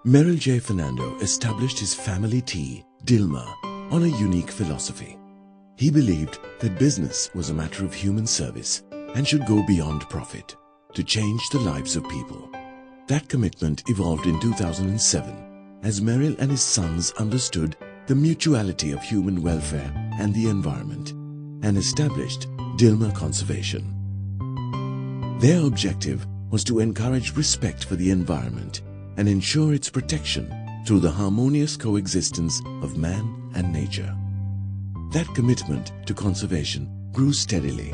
Merrill J. Fernando established his family tea, Dilmah, on a unique philosophy. He believed that business was a matter of human service and should go beyond profit to change the lives of people. That commitment evolved in 2007 as Merrill and his sons understood the mutuality of human welfare and the environment and established Dilmah Conservation. Their objective was to encourage respect for the environment and ensure its protection through the harmonious coexistence of man and nature. That commitment to conservation grew steadily,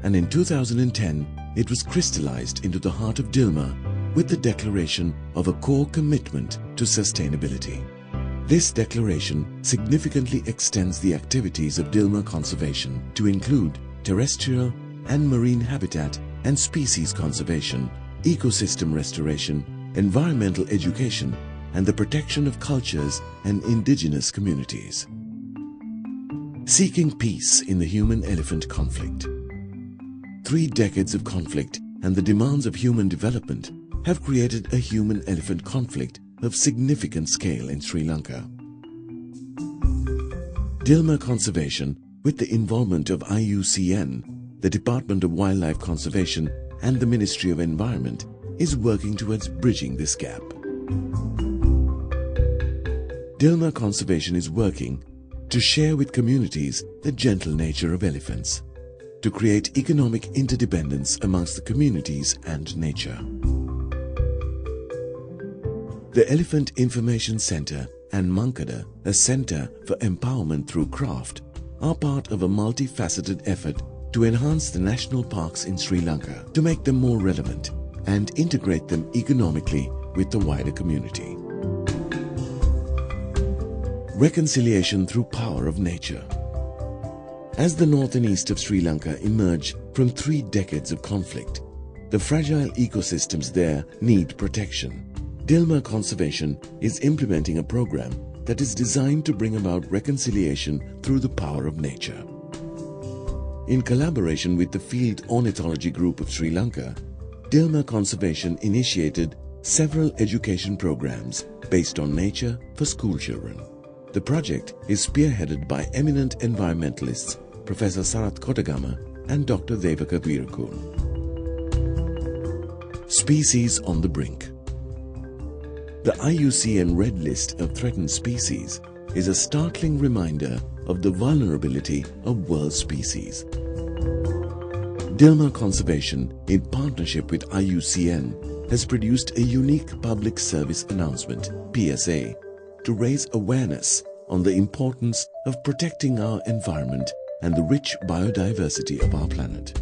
and in 2010 it was crystallized into the heart of Dilmah with the declaration of a core commitment to sustainability. This declaration significantly extends the activities of Dilmah Conservation to include terrestrial and marine habitat and species conservation, ecosystem restoration, environmental education, and the protection of cultures and indigenous communities. Seeking peace in the human-elephant conflict. 3 decades of conflict and the demands of human development have created a human-elephant conflict of significant scale in Sri Lanka. Dilmah Conservation, with the involvement of IUCN, the Department of Wildlife Conservation and the Ministry of Environment, is working towards bridging this gap. Dilmah Conservation is working to share with communities the gentle nature of elephants, to create economic interdependence amongst the communities and nature. The Elephant Information Center and Mankada, a center for empowerment through craft, are part of a multifaceted effort to enhance the national parks in Sri Lanka, to make them more relevant and integrate them economically with the wider community. Reconciliation through power of nature. As the north and east of Sri Lanka emerge from 3 decades of conflict, the fragile ecosystems there need protection. Dilmah Conservation is implementing a program that is designed to bring about reconciliation through the power of nature. In collaboration with the Field Ornithology Group of Sri Lanka, Dilmah Conservation initiated several education programs based on nature for school children. The project is spearheaded by eminent environmentalists Professor Sarath Kotagama and Dr. Devaka Veerakul. Species on the brink. The IUCN Red List of Threatened Species is a startling reminder of the vulnerability of world species. Dilmah Conservation, in partnership with IUCN, has produced a unique public service announcement, PSA, to raise awareness on the importance of protecting our environment and the rich biodiversity of our planet.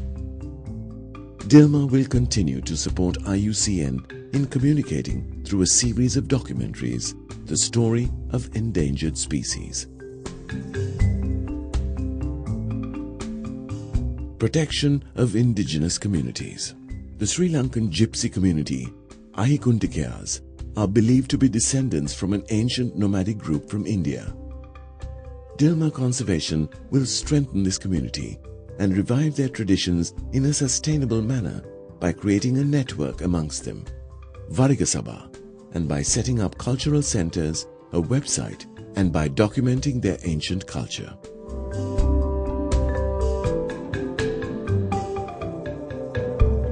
Dilmah will continue to support IUCN in communicating through a series of documentaries the story of endangered species. Protection of indigenous communities. The Sri Lankan gypsy community, Ahikuntikayas, are believed to be descendants from an ancient nomadic group from India. Dilmah Conservation will strengthen this community and revive their traditions in a sustainable manner by creating a network amongst them, Varigasabha, and by setting up cultural centers, a website, and by documenting their ancient culture.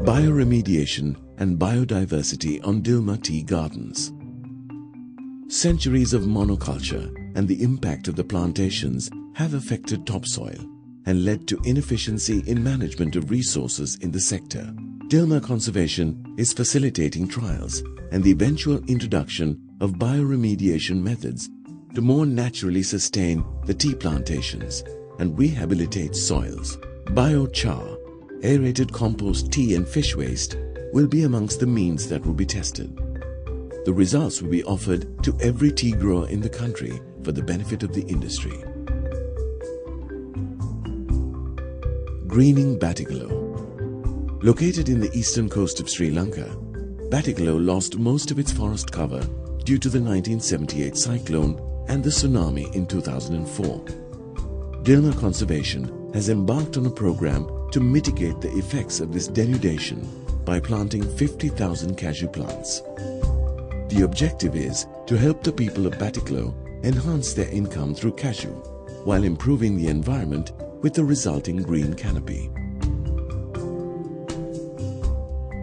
Bioremediation and biodiversity on Dilmah Tea Gardens. Centuries of monoculture and the impact of the plantations have affected topsoil and led to inefficiency in management of resources in the sector. Dilmah Conservation is facilitating trials and the eventual introduction of bioremediation methods to more naturally sustain the tea plantations and rehabilitate soils. Biochar, aerated compost tea and fish waste, will be amongst the means that will be tested. The results will be offered to every tea grower in the country for the benefit of the industry. Greening Batticalow. Located in the eastern coast of Sri Lanka, Batticalow lost most of its forest cover due to the 1978 cyclone and the tsunami in 2004. Dilmah Conservation has embarked on a program to mitigate the effects of this denudation by planting 50,000 cashew plants. The The objective is to help the people of Batiklo enhance their income through cashew, while improving the environment with the resulting green canopy.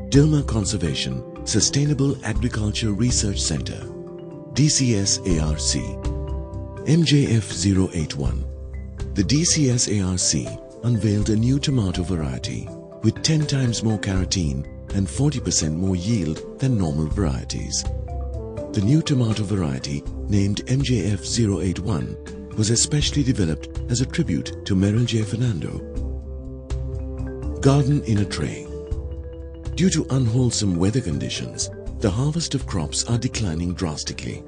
Dilmah Conservation Sustainable Agriculture Research Center, DCS-ARC, MJF081. The DCS-ARC unveiled a new tomato variety with 10 times more carotene and 40% more yield than normal varieties. The new tomato variety, named MJF081, was especially developed as a tribute to Merrill J. Fernando. Garden in a tray. Due to unwholesome weather conditions, the harvest of crops are declining drastically,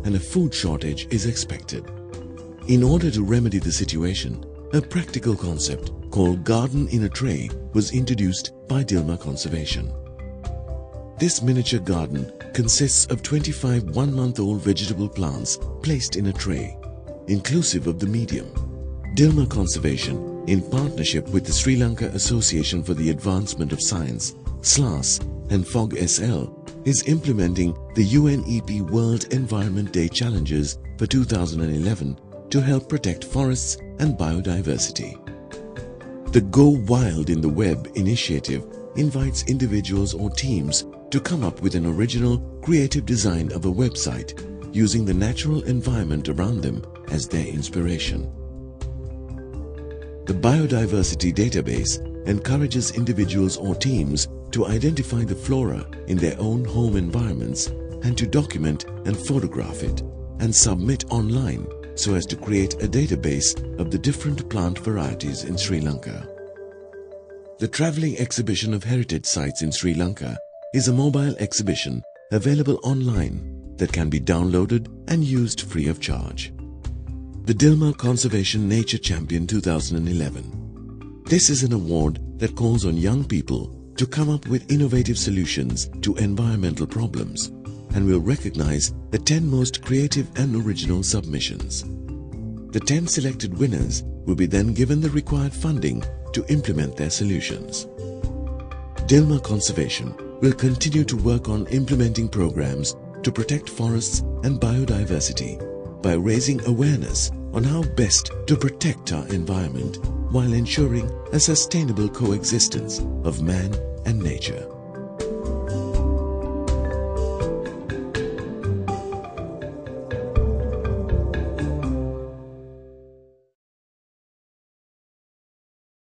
and a food shortage is expected. In order to remedy the situation, a practical concept called Garden in a Tray was introduced by Dilmah Conservation. This miniature garden consists of 25 one-month-old vegetable plants placed in a tray, inclusive of the medium. Dilmah Conservation, in partnership with the Sri Lanka Association for the Advancement of Science, SLAS, and FOG-SL, is implementing the UNEP World Environment Day Challenges for 2011 to help protect forests and biodiversity. The Go Wild in the Web initiative invites individuals or teams to come up with an original, creative design of a website using the natural environment around them as their inspiration. The Biodiversity Database encourages individuals or teams to identify the flora in their own home environments and to document and photograph it and submit online so as to create a database of the different plant varieties in Sri Lanka. The Travelling Exhibition of Heritage Sites in Sri Lanka is a mobile exhibition available online that can be downloaded and used free of charge. The Dilmah Conservation Nature Champion 2011. This is an award that calls on young people to come up with innovative solutions to environmental problems and will recognize the 10 most creative and original submissions. The 10 selected winners will be then given the required funding to implement their solutions. Dilmah Conservation will continue to work on implementing programs to protect forests and biodiversity by raising awareness on how best to protect our environment while ensuring a sustainable coexistence of man and nature.